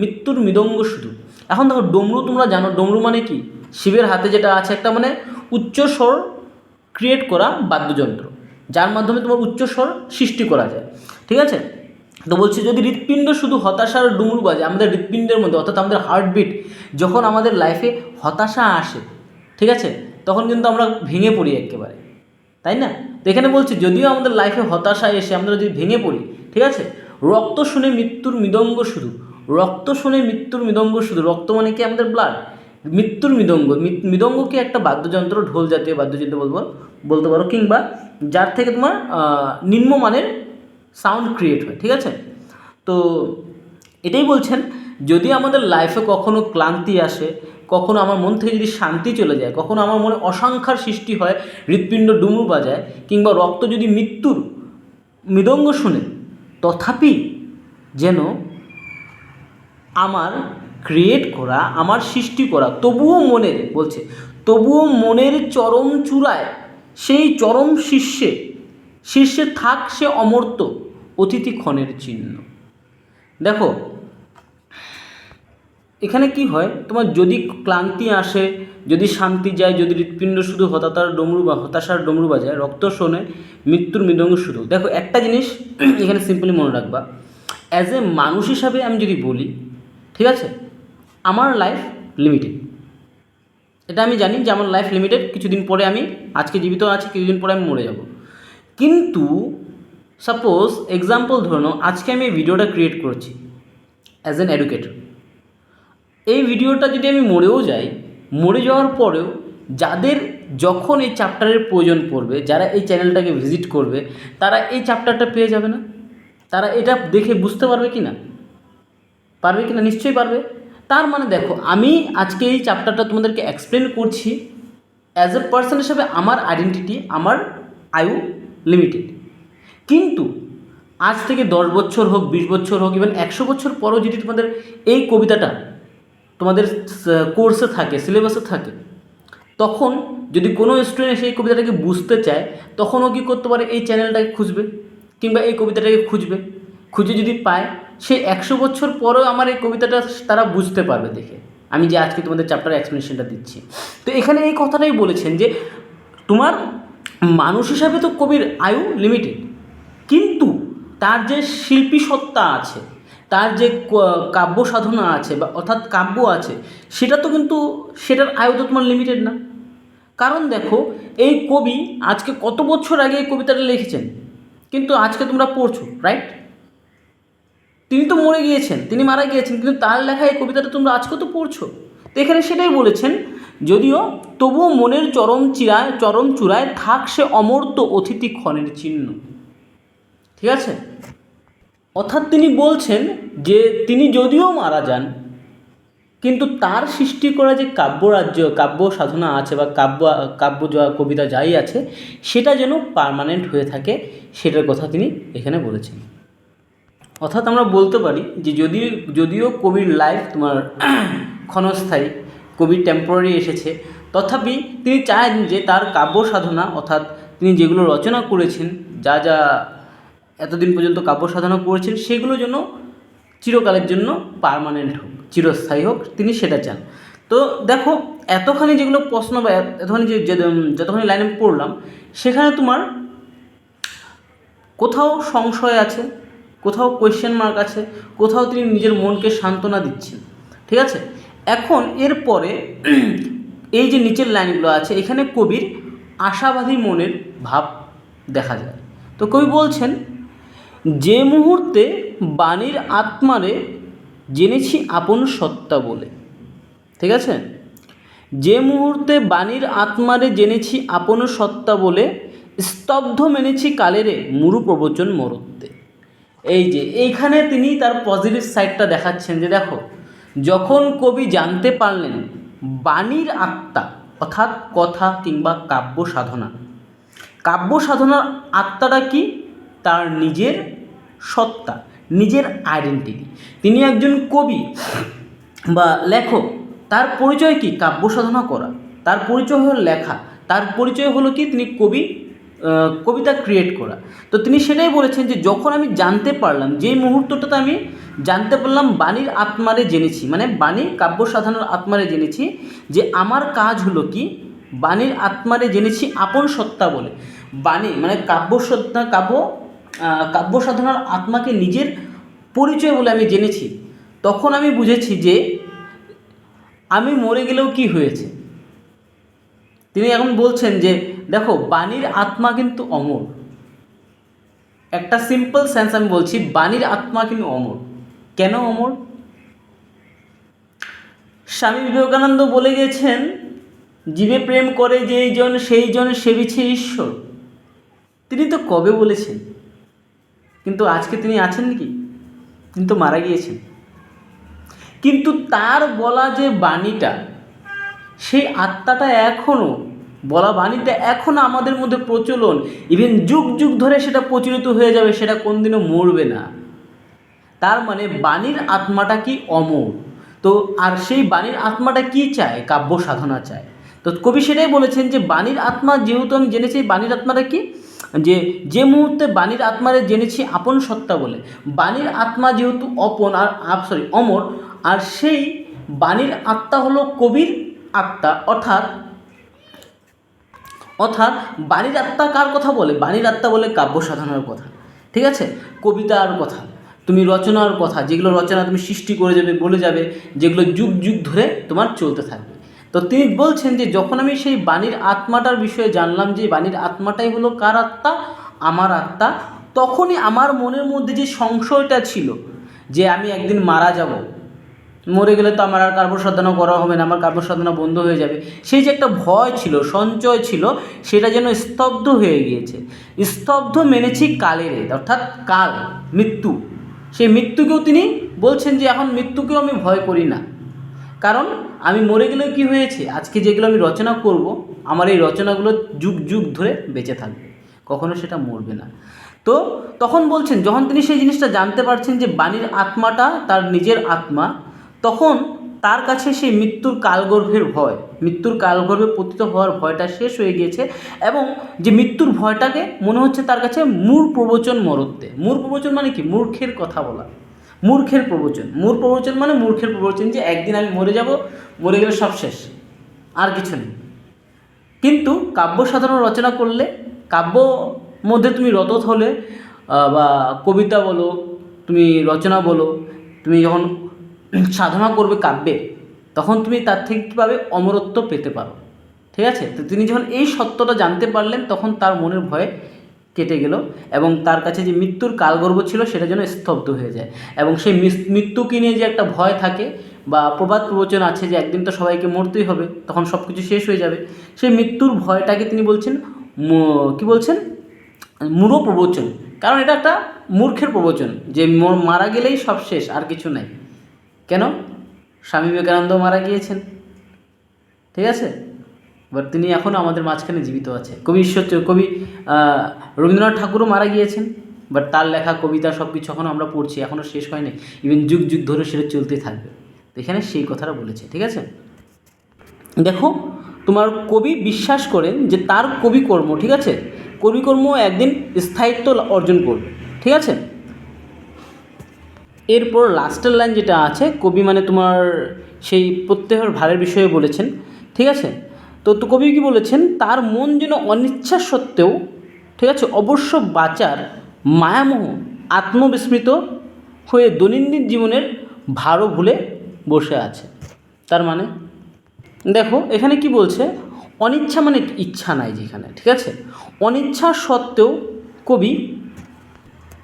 মৃত্যুর মৃদঙ্গ শুধু। এখন দেখো ডমরু, তোমরা জানো ডমরু মানে কি, শিবের হাতে যেটা আছে একটা মানে উচ্চ স্বর ক্রিয়েট করা বাদ্যযন্ত্র, যার মাধ্যমে তোমার উচ্চ স্বর সৃষ্টি করা যায়। ঠিক আছে, তো বলছে যদি হৃৎপিণ্ড শুধু হতাশার ডুমুর বাজে, আমাদের হৃৎপিণ্ডের মধ্যে অর্থাৎ আমাদের হার্টবিট, যখন আমাদের লাইফে হতাশা আসে, ঠিক আছে, তখন কিন্তু আমরা ভেঙে পড়ি একেবারে, তাই না? তো এখানে বলছি যদিও আমাদের লাইফে হতাশা এসে আমরা যদি ভেঙে পড়ি, ঠিক আছে, রক্ত শুনে মৃত্যুর মৃদঙ্গ শুধু, রক্ত শুনে মৃত্যুর মৃদঙ্গ শুধু, রক্ত মানে কি আমাদের ব্লাড, মৃত্যুর মৃদঙ্গ, মৃদঙ্গকে একটা বাদ্যযন্ত্র, ঢোল জাতীয় বাদ্যযন্ত্র বলতে পারো, কিংবা যার থেকে তোমার নিম্নমানের সাউন্ড ক্রিয়েট হয়। ঠিক আছে, তো এটাই বলছেন যদি আমাদের লাইফে কখনো ক্লান্তি আসে, কখনো আমার মন থেকে যদি শান্তি চলে যায়, কখনো আমার মনে অসংখ্যার সৃষ্টি হয়, হৃৎপিণ্ড ডুমুর বাজায়, কিংবা রক্ত যদি মৃত্যুর মৃদঙ্গ শুনে, তথাপি যেন আমার ক্রিয়েট করা, আমার সৃষ্টি করা, তবুও মনের, বলছে তবুও মনের চরম চূড়ায়, সেই চরম শীর্ষে থাক সে অমর্ত্য অতিথি ক্ষণের চিহ্ন। দেখো এখানে কি হয়, তোমার যদি ক্লান্তি আসে, যদি শান্তি যায়, যদি হৃৎপিণ্ড শুধু হতাশার ডমরু বাজায়, রক্ত শোনে মৃত্যুর মৃদঙ্গ শুধু। দেখো একটা জিনিস এখানে সিম্পলি মনে রাখবা, অ্যাজ এ মানুষ হিসাবে আমি যদি বলি, ঠিক আছে, আমার লাইফ লিমিটেড, এটা আমি জানি যে আমার লাইফ লিমিটেড, কিছুদিন পরে আমি আজকে জীবিত আছি, কিছুদিন পরে আমি মরে যাব। কিন্তু সাপোজ এক্সাম্পল ধরে নাও, আজকে আমি এই ভিডিওটা ক্রিয়েট করছি অ্যাজ অ্যান এডুকেটর, এই ভিডিওটা যদি আমি মরেও যাই, মরে যাওয়ার পরেও যাদের যখন এই চ্যাপ্টারের প্রয়োজন পড়বে, যারা এই চ্যানেলটাকে ভিজিট করবে, তারা এই চ্যাপ্টারটা পেয়ে যাবে না? তারা এটা দেখে বুঝতে পারবে কি না? পারবে কি না? নিশ্চয়ই পারবে। তার মানে দেখো, আমি আজকে এই চ্যাপ্টারটা তোমাদেরকে এক্সপ্লেন করছি অ্যাজ এ পার্সন হিসাবে, আমার আইডেন্টিটি, আমার আয়ু লিমিটেড, কিন্তু আজ থেকে 10 বছর হোক, 20 বছর হোক, ইভেন 100 বছর পরেও যদি তোমাদের এই কবিতাটা তোমাদের কোর্সে থাকে, সিলেবাসে থাকে, তখন যদি কোনো স্টুডেন্ট সেই কবিতাটাকে বুঝতে চায়, তখনও কী করতে পারে, এই চ্যানেলটাকে খুঁজবে, কিংবা এই কবিতাটাকে খুঁজে যদি পায়, সে 100 বছর পরেও আমার এই কবিতাটা তারা বুঝতে পারবে দেখে, আমি যে আজকে তোমাদের চ্যাপ্টার এক্সপ্লেনেশনটা দিচ্ছি। তো এখানে এই কথাটাই বলেছেন যে তোমার মানুষ হিসাবে তো কবির আয়ু লিমিটেড, কিন্তু তার যে শিল্পী সত্তা আছে, তার যে কাব্য সাধনা আছে, বা অর্থাৎ কাব্য আছে, সেটা তো কিন্তু সেটার আয়ু তো তোমার লিমিটেড না। কারণ দেখো, এই কবি আজকে কত বছর আগে এই কবিতাটা লিখেছেন, কিন্তু আজকে তোমরা পড়ছো, রাইট? তিনি তো মরে গিয়েছেন, তিনি মারা গিয়েছেন, কিন্তু তার লেখা এই কবিতাটা তোমরা আজকে তো পড়ছো। তো এখানে সেটাই বলেছেন, যদিও তবুও মনের চরম চূড়ায় থাক সে অমর্ত্য অতিথি ক্ষণের চিহ্ন। ঠিক আছে, অর্থাৎ তিনি বলছেন যে তিনি যদিও মারা যান, কিন্তু তার সৃষ্টি করা যে কাব্য সাধনা আছে, বা কাব্য কবিতা যাই আছে, সেটা যেন পার্মানেন্ট হয়ে থাকে, সেটার কথা তিনি এখানে বলেছেন। অর্থাৎ আমরা বলতে পারি যে যদিও কবির লাইফ তোমার ক্ষণস্থায়ী, কবি টেম্পোরারি এসেছে, তথাপি তিনি চান যে তার কাব্য সাধনা অর্থাৎ তিনি যেগুলো রচনা করেছেন, যা যা এতদিন পর্যন্ত কাব্য সাধনা করেছেন, সেগুলো যেন চিরকালের জন্য পার্মানেন্ট হোক, চিরস্থায়ী হোক, তিনি সেটা চান। তো দেখো, এতখানি যেগুলো প্রশ্ন বা এতখানি যতখানি লাইনে পড়লাম, সেখানে তোমার কোথাও সংশয় আছে, কোথাও কোয়েশ্চেন মার্ক আছে, কোথাও তিনি নিজের মনকে সান্ত্বনা দিচ্ছেন। ঠিক আছে, এখন এরপরে এই যে নিচের লাইনগুলো আছে, এখানে কবির আশাবাদী মনের ভাব দেখা যায়। তো কবি বলছেন, যে মুহূর্তে বাণীর আত্মারে জেনেছি আপন সত্তা বলে। ঠিক আছে, যে মুহূর্তে বাণীর আত্মারে জেনেছি আপন সত্তা বলে, স্তব্ধ মেনেছি কালেরে মুরু প্রবচন মরত্বে। এই যে এইখানে তিনি তার পজিটিভ সাইডটা দেখাচ্ছেন যে দেখো, যখন কবি জানতে পারলেন বাণীর আত্মা অর্থাৎ কথা কিংবা কাব্য সাধনার আত্মাটা কি, তার নিজের সত্তা, নিজের আইডেন্টিটি। তিনি একজন কবি বা লেখক, তার পরিচয় কি? কাব্য সাধনা করা। তার পরিচয় হলো লেখা, তার পরিচয় হলো কি? তিনি কবিতা ক্রিয়েট করা। তো তিনি সেটাই বলেছেন যে যখন আমি জানতে পারলাম, যেই মুহূর্তটাতে আমি জানতে পারলাম বাণীর আত্মারে জেনেছি, মানে বাণী কাব্য সাধনার আত্মারে জেনেছি, যে আমার কাজ হলো কি, বাণীর আত্মারে জেনেছি আপন সত্তা বলে। বাণী মানে কাব্য সাধনার আত্মাকে নিজের পরিচয় বলে আমি জেনেছি। তখন আমি বুঝেছি যে আমি মরে গেলেও কি হয়েছে। তিনি এখন বলছেন যে দেখো, বাণীর আত্মা কিন্তু অমর। একটা সিম্পল সেন্স আমি বলছি, বাণীর আত্মা কিন্তু অমর। কেন অমর? স্বামী বিবেকানন্দ বলে গেছেন, জীবে প্রেম করে যেই জন সেই জন সেবিছে ঈশ্বর। তিনি তো কবে বলেছেন, কিন্তু আজকে তিনি আছেন নাকি? তিনি তো মারা গিয়েছেন। কিন্তু তার বলা যে বাণীটা, সেই আত্মাটা এখনও, বলা বাণীটা এখনও আমাদের মধ্যে প্রচলন, ইভেন যুগ যুগ ধরে সেটা প্রচলিত হয়ে যাবে, সেটা কোনদিনও মরবে না। তার মানে বাণীর আত্মাটা কি? অমর। তো আর সেই বাণীর আত্মাটা কি চায়? কাব্য সাধনা চায়। তো কবি সেটাই বলেছেন যে বাণীর আত্মা যেহেতু আমি জেনেছি, বাণীর আত্মাটা কি, যে মুহূর্তে বাণীর আত্মারে জেনেছি আপন সত্তা বলে। বাণীর আত্মা যেহেতু অমর, আর সেই বাণীর আত্মা হলো কবির আত্মা, অর্থাৎ বাণীর আত্মা কার কথা বলে? বাণীর আত্মা বলে কাব্য সাধনার কথা। ঠিক আছে, কবিতার কথা, তুমি রচনার কথা, যেগুলো রচনা তুমি সৃষ্টি করে যাবে, বলে যাবে, যেগুলো যুগ যুগ ধরে তোমার চলতে থাকবে। তো তিনি বলছেন যে যখন আমি সেই বাণীর আত্মাটার বিষয়ে জানলাম, যে বাণীর আত্মাটাই হলো কার আত্মা? আমার আত্মা। তখনই আমার মনের মধ্যে যে সংশয়টা ছিল যে আমি একদিন মারা যাব, মরে গেলে তো আমার আর কাব্য সাধনা করা হবে না, আমার কাব্য সাধনা বন্ধ হয়ে যাবে, সেই যে একটা ভয় ছিল, সঞ্চয় ছিল, সেটা যেন স্তব্ধ হয়ে গিয়েছে। স্তব্ধ মেনেছি কালের, অর্থাৎ কাল, মৃত্যু। সেই মৃত্যুকেও তিনি বলছেন যে এখন মৃত্যুকেও আমি ভয় করি না, কারণ আমি মরে গেলেও কি হয়েছে, আজকে যেগুলো আমি রচনা করব, আমার এই রচনাগুলো যুগ যুগ ধরে বেঁচে থাকবে, কখনো সেটা মরবে না। তো তখন বলছেন, যখন তিনি সেই জিনিসটা জানতে পারছেন যে বাণীর আত্মাটা তার নিজের আত্মা, তখন তার কাছে সেই মৃত্যুর কালগর্ভে পতিত হওয়ার ভয়টা শেষ হয়ে গিয়েছে, এবং যে মৃত্যুর ভয়টাকে মনে হচ্ছে তার কাছে মূঢ় প্রবচন মরত্বে। মূঢ় প্রবচন মানে কি? মূর্খের কথা বলা, মূর্খের প্রবচন মানে মূর্খের প্রবচন, যে একদিন আমি মরে যাব, মরে গেলে সব শেষ, আর কিছু নেই। কিন্তু কাব্য সাধনা রচনা করলে, কাব্য মধ্যে তুমি রত হলে, বা কবিতা বলো, তুমি রচনা বলো, তুমি যখন সাধনা করবে কাব্যে, তখন তুমি তার থেকে কীভাবে অমরত্ব পেতে পারো। ঠিক আছে, তো তিনি যখন এই সত্যটা জানতে পারলেন, তখন তার মনের ভয় কেটে গেল, এবং তার কাছে যে মৃত্যুর কালগর্ভ ছিল সেটা যেন স্তব্ধ হয়ে যায়। এবং সেই মৃত্যুকে নিয়ে যে একটা ভয় থাকে, বা প্রবাদ প্রবচন আছে যে একদিন তো সবাইকে মরতেই হবে, তখন সব কিছু শেষ হয়ে যাবে, সেই মৃত্যুর ভয়টাকে তিনি বলছেন কি বলছেন? মূঢ় প্রবচন। কারণ এটা একটা মূর্খের প্রবচন, যে মারা গেলেই সব শেষ, আর কিছু নাই। কেন? স্বামী বিবেকানন্দ মারা গিয়েছেন, ঠিক আছে, বাট তিনি এখনও আমাদের মাঝখানে জীবিত আছে। কবি রবীন্দ্রনাথ ঠাকুরও মারা গিয়েছেন, বাট তার লেখা কবিতা সব কিছু এখনও আমরা পড়ছি, এখনও শেষ হয়নি, ইভেন যুগ যুগ ধরে সেটা চলতেই থাকবে। তো এখানে সেই কথাটা বলেছে, ঠিক আছে। দেখো, তোমার কবি বিশ্বাস করেন যে তার কবিকর্ম, ঠিক আছে, কবিকর্ম একদিন স্থায়িত্ব অর্জন করবে, ঠিক আছে। এরপর লাস্টের লাইন যেটা আছে, কবি মানে তোমার সেই প্রত্যহের ভারের বিষয়ে বলেছেন, ঠিক আছে। তো কবি কি বলেছেন, তার মন যেন অনিচ্ছা সত্ত্বেও, ঠিক আছে, অবশ্য বাঁচার মায়ামোহ আত্মবিস্মৃত হয়ে দৈনন্দিন জীবনের ভারও ভুলে বসে আছে। তার মানে দেখো এখানে কি বলছে, অনিচ্ছা মানে ইচ্ছা নাই যেখানে, ঠিক আছে, অনিচ্ছা সত্ত্বেও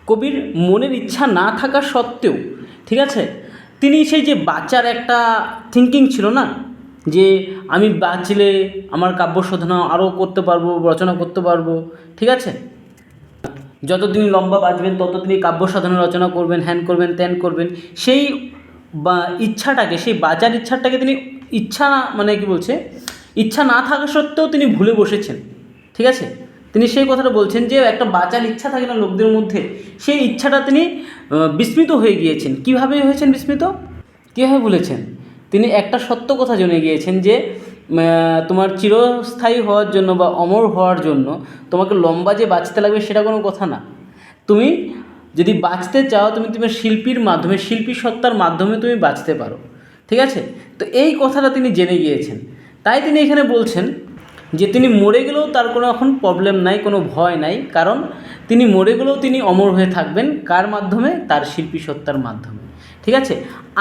কবির মনের ইচ্ছা না থাকা সত্ত্বেও, ঠিক আছে, তিনি সেই যে বাঁচার একটা থিঙ্কিং ছিল না, যে আমি বাঁচলে আমার কাব্য সাধনা আরও করতে পারবো, রচনা করতে পারবো, ঠিক আছে, যত তিনি লম্বা বাঁচবেন তত তিনি কাব্য সাধনা রচনা করবেন, হ্যান করবেন, ত্যান করবেন, সেই বা ইচ্ছাটাকে, সেই বাঁচার ইচ্ছাটাকে তিনি ইচ্ছা মানে কি বলছে, ইচ্ছা না থাকা সত্ত্বেও তিনি ভুলে বসেছেন, ঠিক আছে। তিনি সেই কথাটা বলছেন যে একটা বাঁচার ইচ্ছা থাকে না লোকদের মধ্যে, সেই ইচ্ছাটা তিনি বিস্মৃত হয়ে গিয়েছেন। কীভাবে হয়েছেন বিস্মৃত, কীভাবে বলেছেন, তিনি একটা সত্য কথা জেনে গিয়েছেন যে তোমার চিরস্থায়ী হওয়ার জন্য বা অমর হওয়ার জন্য তোমাকে লম্বা যে বাঁচতে লাগবে সেটা কোনো কথা না। তুমি যদি বাঁচতে চাও, তুমি তোমার শিল্পীর মাধ্যমে, শিল্পী সত্তার মাধ্যমে তুমি বাঁচতে পারো, ঠিক আছে। তো এই কথাটা তিনি জেনে গিয়েছেন, তাই তিনি এখানে বলছেন যে তিনি মরে গেলেও তার কোনো এখন প্রবলেম নাই, কোনো ভয় নাই, কারণ তিনি মরে গেলেও তিনি অমর হয়ে থাকবেন, কার মাধ্যমে, তার শিল্পী সত্তার মাধ্যমে, ঠিক আছে।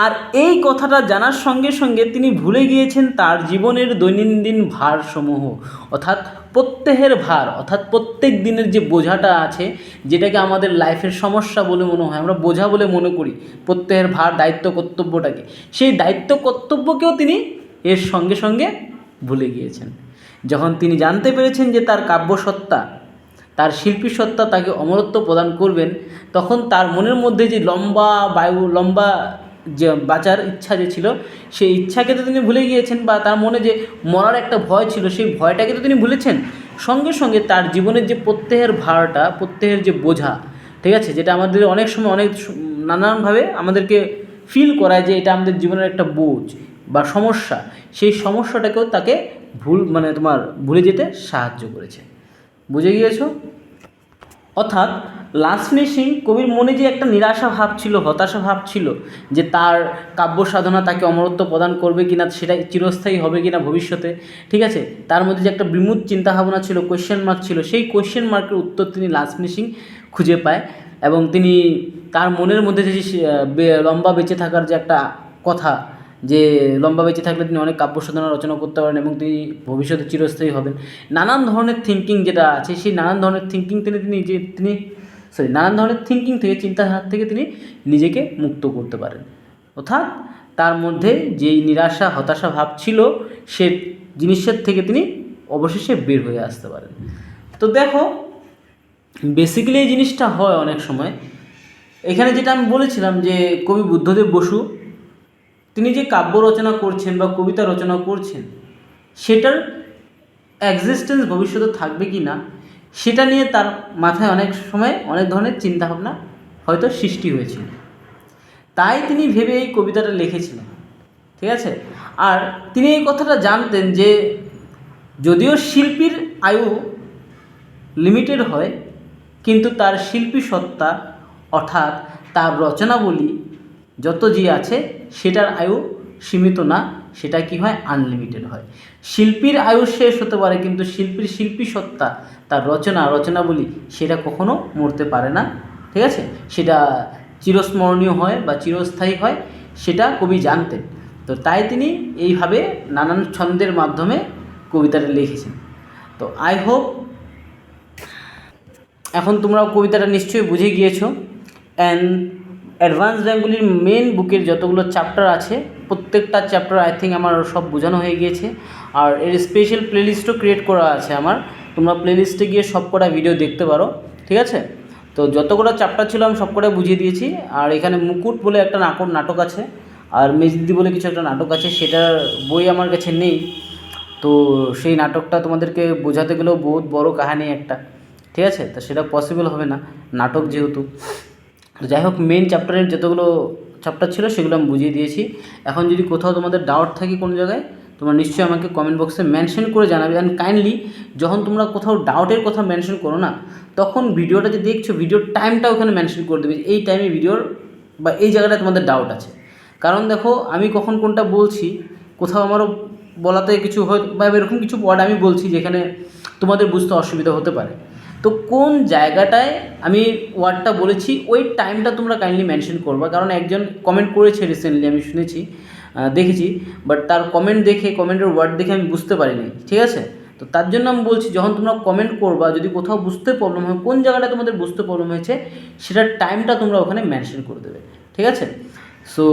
আর এই কথাটা জানার সঙ্গে সঙ্গে তিনি ভুলে গিয়েছেন তার জীবনের দৈনন্দিন ভারসমূহ, অর্থাৎ প্রত্যহের ভার, অর্থাৎ প্রত্যেক দিনের যে বোঝাটা আছে, যেটাকে আমাদের লাইফের সমস্যা বলে মনে হয়, আমরা বোঝা বলে মনে করি প্রত্যহের ভার, দায়িত্ব কর্তব্যটাকে, সেই দায়িত্ব কর্তব্যকেও তিনি এর সঙ্গে সঙ্গে ভুলে গিয়েছেন। যখন তিনি জানতে পেরেছেন যে তার কাব্যসত্তা, তার শিল্পী সত্তা তাকে অমরত্ব প্রদান করবেন, তখন তার মনের মধ্যে যে লম্বা যে বাঁচার ইচ্ছা যে ছিল, সেই ইচ্ছাকে তো তিনি ভুলে গিয়েছেন, বা তার মনে যে মরার একটা ভয় ছিল, সেই ভয়টাকে তো তিনি ভুলেছেন। সঙ্গে সঙ্গে তার জীবনের যে প্রত্যহের ভারটা, প্রত্যহের যে বোঝা, ঠিক আছে, যেটা আমাদের অনেক সময় অনেক নানানভাবে আমাদেরকে ফিল করায় যে এটা আমাদের জীবনের একটা বোঝ বা সমস্যা, সেই সমস্যাটাকেও তাকে ভুলে যেতে সাহায্য করেছে। বুঝে গিয়েছো? অর্থাৎ লাস্ট ফিনিশিং, কবির মনে যে একটা নিরাশা ভাব ছিল, হতাশা ভাব ছিল, যে তার কাব্য সাধনা তাকে অমরত্ব প্রদান করবে কিনা, সেটা চিরস্থায়ী হবে কিনা ভবিষ্যতে, ঠিক আছে, তার মধ্যে যে একটা বিমূঢ় চিন্তাভাবনা ছিল, কোয়েশ্চেন মার্ক ছিল, সেই কোয়েশ্চেন মার্কের উত্তর তিনি লাস্ট ফিনিশিং খুঁজে পায়। এবং তিনি তার মনের মধ্যে যে লম্বা বেঁচে থাকার যে একটা কথা, যে লম্বা বেঁচে থাকলে তিনি অনেক কাব্য সাধনা রচনা করতে পারেন এবং তিনি ভবিষ্যতে চিরস্থায়ী হবেন, নানান ধরনের থিঙ্কিং যেটা আছে, সেই নানান ধরনের থিঙ্কিং নানান ধরনের থিঙ্কিং থেকে, চিন্তাধারা থেকে তিনি নিজেকে মুক্ত করতে পারেন। অর্থাৎ তার মধ্যে যেই নিরাশা হতাশা ভাব ছিল, সে জিনিসের থেকে তিনি অবশেষে বের হয়ে আসতে পারেন। তো দেখো, বেসিক্যালি এই জিনিসটা হয় অনেক সময়। এখানে যেটা আমি বলেছিলাম যে কবি বুদ্ধদেব বসু তিনি যে কাব্য রচনা করছেন বা কবিতা রচনা করছেন, সেটার এক্সিস্টেন্স ভবিষ্যতে থাকবে কি না, সেটা নিয়ে তার মাথায় অনেক সময় অনেক ধরনের চিন্তাভাবনা হয়তো সৃষ্টি হয়েছিল, তাই তিনি ভেবে এই কবিতাটা লিখেছিলেন, ঠিক আছে। আর তিনি এই কথাটা জানতেন যে যদিও শিল্পীর আয়ু লিমিটেড হয়, কিন্তু তার শিল্পী সত্তা, অর্থাৎ তার রচনাবলী যত যে আছে, সেটার আয়ু সীমিত না, সেটা কি হয়, আনলিমিটেড হয়। শিল্পীর আয়ু শেষ হতে পারে, কিন্তু শিল্পী সত্তা, তার রচনাবলী, সেটা কখনো মরতে পারে না, ঠিক আছে, সেটা চিরস্মরণীয় হয় বা চিরস্থায়ী হয়, সেটা কবি জানতেন। তো তাই তিনি এইভাবে নানান ছন্দের মাধ্যমে কবিতাটা লিখেছেন। তো আই হোপ এখন তোমরা কবিতাটা নিশ্চয়ই বুঝে গিয়েছো। অ্যান্ড অ্যাডভান্স বেঙ্গলির মেন বুকের যতগুলো চ্যাপ্টার আছে, প্রত্যেকটা চ্যাপ্টার আই থিঙ্ক আমার সব বোঝানো হয়ে গিয়েছে। আর এর স্পেশাল প্লেলিস্টও ক্রিয়েট করা আছে আমার, তোমরা প্লেলিস্টে গিয়ে সব কটা ভিডিও দেখতে পারো, ঠিক আছে। তো যতগুলো চ্যাপ্টার ছিল আমি সব কটা বুঝিয়ে দিয়েছি। আর এখানে মুকুট বলে একটা নাটক আছে, আর মেজদি বলে কিছু একটা নাটক আছে, সেটার বই আমার কাছে নেই। তো সেই নাটকটা তোমাদেরকে বোঝাতে গেলেও বহুত বড় কাহিনী একটা, ঠিক আছে? তো সেটা পসিবল হবে না, নাটক যেহেতু। তো যাই হোক, মেন চ্যাপ্টারের যতগুলো চ্যাপ্টার ছিল সেগুলো আমি বুঝিয়ে দিয়েছি। এখন যদি কোথাও তোমাদের ডাউট থাকে কোনো জায়গায়, তোমরা নিশ্চয়ই আমাকে কমেন্ট বক্সে মেনশন করে জানাবে। অ্যান্ড কাইন্ডলি যখন তোমরা কোথাও ডাউটের কথা মেনশন করো না, তখন ভিডিওটা যে দেখছো ভিডিওর টাইমটা ওখানে মেনশন করে দেবে, এই টাইমে ভিডিওর বা এই জায়গাটায় তোমাদের ডাউট আছে। কারণ দেখো, আমি কখন কোনটা বলছি, কোথাও আমারও বলাতে কিছু হয় বা এরকম কিছু ওয়ার্ড আমি বলছি যেখানে তোমাদের বুঝতে অসুবিধা হতে পারে। তো কোন জায়গাটায় আমি ওয়ার্ডটা বলেছি ওই টাইমটা তোমরা কাইন্ডলি মেনশন করবা। কারণ একজন কমেন্ট করেছে রিসেন্টলি, আমি শুনেছি, দেখেছি, বাট তার কমেন্ট দেখে, কমেন্টের ওয়ার্ড দেখে আমি বুঝতে পারিনি, ঠিক আছে? তো তার জন্য আমি বলছি, যখন তোমরা কমেন্ট করবা, যদি কোথাও বুঝতে প্রবলেম হয়, কোন জায়গাটা তোমাদের বুঝতে প্রবলেম হয়েছে সেটার টাইমটা তোমরা ওখানে মেনশন করে দেবে, ঠিক আছে? সো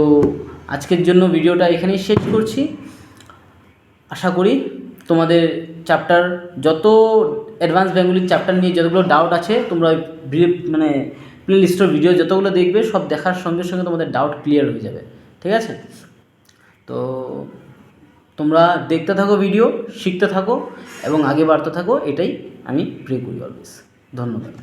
আজকের জন্য ভিডিওটা এখানেই শেষ করছি। আশা করি তোমাদের চ্যাপ্টার, যত অ্যাডভান্স বেঙ্গলির চ্যাপ্টার নিয়ে যতগুলো ডাউট আছে, তোমরা মানে প্লে লিস্টের ভিডিও যতগুলো দেখবে, সব দেখার সঙ্গে সঙ্গে তোমাদের ডাউট ক্লিয়ার হয়ে যাবে, ঠিক আছে? তো তোমরা দেখতে থাকো ভিডিও, শিখতে থাকো এবং আগে বাড়তে থাকো, এটাই আমি প্রে করি অলওয়েজ। ধন্যবাদ।